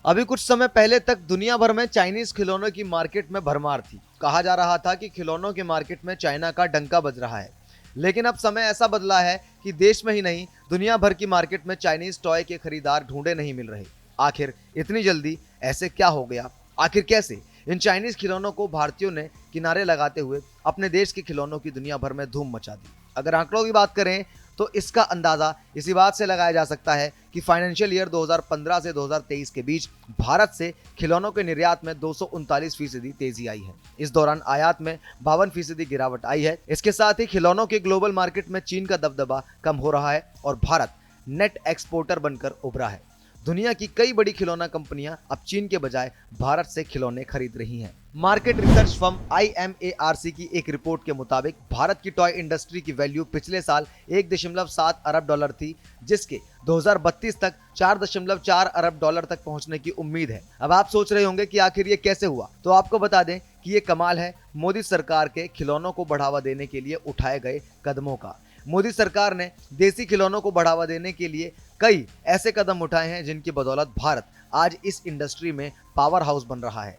अभी कुछ समय पहले तक दुनिया भर में चाइनीज खिलौनों की मार्केट में भरमार थी। कहा जा रहा था कि खिलौनों के मार्केट में चाइना का डंका बज रहा है। लेकिन अब समय ऐसा बदला है कि देश में ही नहीं, दुनिया भर की मार्केट में चाइनीज टॉय के खरीदार ढूंढे नहीं मिल रहे। आखिर इतनी जल्दी ऐसे क्या हो गया? आखिर कैसे इन चाइनीज खिलौनों को भारतीयों ने किनारे लगाते हुए अपने देश के खिलौनों की दुनिया भर में धूम मचा दी? अगर आंकड़ों की बात करें तो इसका अंदाजा इसी बात से लगाया जा सकता है कि फाइनेंशियल ईयर 2015 से 2023 के बीच भारत से खिलौनों के निर्यात में 239% तेजी आई है। इस दौरान आयात में 52% गिरावट आई है। इसके साथ ही खिलौनों के ग्लोबल मार्केट में चीन का दबदबा कम हो रहा है और भारत नेट एक्सपोर्टर बनकर उभरा है। दुनिया की कई बड़ी खिलौना कंपनियां अब चीन के बजाय भारत से खिलौने खरीद रही हैं। मार्केट रिसर्च फर्म IMARC की एक रिपोर्ट के मुताबिक भारत की टॉय इंडस्ट्री की वैल्यू पिछले साल 1.7 अरब डॉलर थी, जिसके 2032 तक 4.4 अरब डॉलर तक पहुंचने की उम्मीद है। अब आप सोच रहे होंगे कि आखिर ये कैसे हुआ, तो आपको बता दें कि ये कमाल है मोदी सरकार के खिलौनों को बढ़ावा देने के लिए उठाए गए कदमों का। मोदी सरकार ने देसी खिलौनों को बढ़ावा देने के लिए कई ऐसे कदम उठाए हैं जिनकी बदौलत भारत आज इस इंडस्ट्री में पावर हाउस बन रहा है।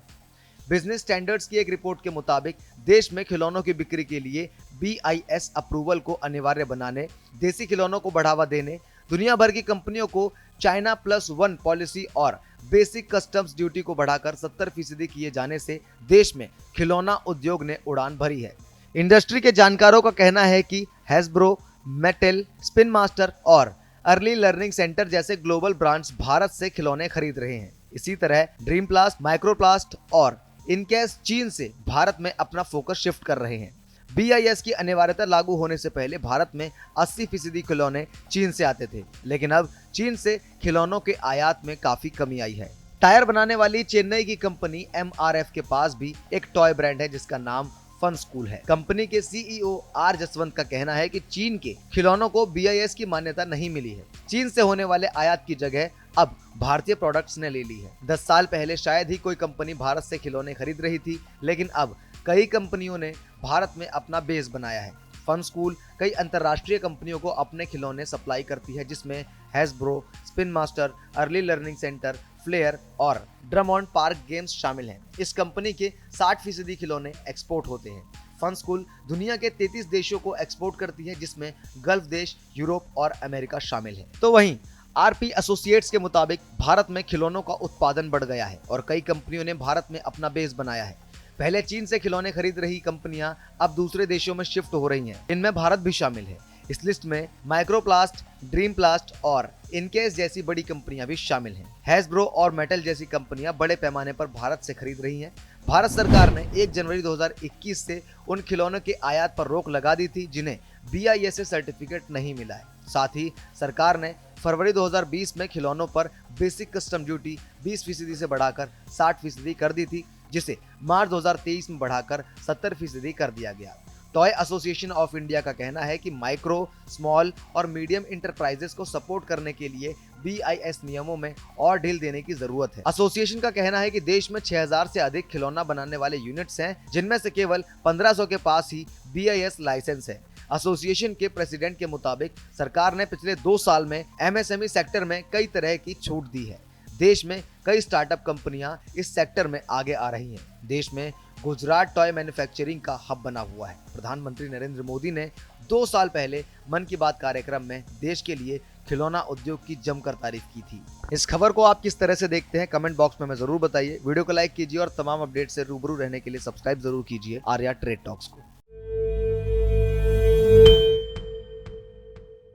बिजनेस स्टैंडर्ड्स की एक रिपोर्ट के मुताबिक देश में खिलौनों की बिक्री के लिए BIS अप्रूवल को अनिवार्य बनाने, देसी खिलौनों को बढ़ावा देने, दुनिया भर की कंपनियों को चाइना +1 पॉलिसी और बेसिक कस्टम्स ड्यूटी को बढ़ाकर 70% किए जाने से देश में खिलौना उद्योग ने उड़ान भरी है। इंडस्ट्री के जानकारों का कहना है कि हैस्ब्रो, मेटेल, स्पिन मास्टर और अर्ली लर्निंग सेंटर जैसे ग्लोबल ब्रांड्स भारत से खिलौने खरीद रहे हैं। इसी तरह ड्रीम प्लास्ट, माइक्रोप्लास्ट और इनकेस चीन से भारत में अपना फोकस शिफ्ट कर रहे हैं। BIS की अनिवार्यता लागू होने से पहले भारत में 80% खिलौने चीन से आते थे, लेकिन अब चीन से खिलौनों के आयात में काफी कमी आई है। टायर बनाने वाली चेन्नई की कंपनी MRF के पास भी एक टॉय ब्रांड है जिसका नाम फन स्कूल है। कंपनी के CEO R जसवंत का कहना है कि चीन के खिलौनों को BIS की मान्यता नहीं मिली है। चीन से होने वाले आयात की जगह अब भारतीय प्रोडक्ट्स ने ले ली है। 10 साल पहले शायद ही कोई कंपनी भारत से खिलौने खरीद रही थी, लेकिन अब कई कंपनियों ने भारत में अपना बेस बनाया है। फन स्कूल कई अंतर्राष्ट्रीय कंपनियों को अपने खिलौने सप्लाई करती है, जिसमें Hasbro, Spin Master, Early Learning Centre, Flair और ड्रमॉन्ड पार्क गेम्स शामिल हैं। इस कंपनी के 60% खिलौने एक्सपोर्ट होते हैं। फन स्कूल दुनिया के 33 देशों को एक्सपोर्ट करती है, जिसमें गल्फ देश, यूरोप और अमेरिका शामिल है। तो वहीं RP एसोसिएट्स के मुताबिक भारत में खिलौनों का उत्पादन बढ़ गया है और कई कंपनियों ने भारत में अपना बेस बनाया है। पहले चीन से खिलौने खरीद रही कंपनियां अब दूसरे देशों में शिफ्ट हो रही हैं। इनमें भारत भी शामिल है। इस लिस्ट में माइक्रोप्लास्ट, ड्रीम प्लास्ट और इनकेस जैसी बड़ी कंपनियां भी शामिल हैं। हैस्ब्रो और मेटल जैसी कंपनियां बड़े पैमाने पर भारत से खरीद रही हैं। भारत सरकार ने 1 जनवरी 2021 से उन खिलौनों के आयात पर रोक लगा दी थी जिन्हें BIS से सर्टिफिकेट नहीं मिला है। साथ ही सरकार ने फरवरी 2020 में खिलौनों पर बेसिक कस्टम ड्यूटी 20% से बढ़ाकर 60% कर दी थी, जिसे मार्च 2023 में बढ़ाकर 70% कर दिया गया। टॉय एसोसिएशन ऑफ इंडिया का कहना है कि माइक्रो, स्मॉल और मीडियम इंटरप्राइजेस को सपोर्ट करने के लिए BIS नियमों में और ढील देने की जरूरत है। एसोसिएशन का कहना है कि देश में 6000 से अधिक खिलौना बनाने वाले यूनिट्स हैं, जिनमें से केवल 1500 के पास ही BIS लाइसेंस है। एसोसिएशन के प्रेसिडेंट के मुताबिक सरकार ने पिछले 2 साल में MSME सेक्टर में कई तरह की छूट दी है। देश में कई स्टार्टअप कंपनियां इस सेक्टर में आगे आ रही हैं। देश में गुजरात टॉय मैन्युफैक्चरिंग का हब बना हुआ है। प्रधानमंत्री नरेंद्र मोदी ने 2 साल पहले मन की बात कार्यक्रम में देश के लिए खिलौना उद्योग की जमकर तारीफ की थी। इस खबर को आप किस तरह से देखते हैं, कमेंट बॉक्स में हमें जरूर बताइए। वीडियो को लाइक कीजिए और तमाम अपडेट से रूबरू रहने के लिए सब्सक्राइब जरूर कीजिए आर्या ट्रेड टॉक्स को।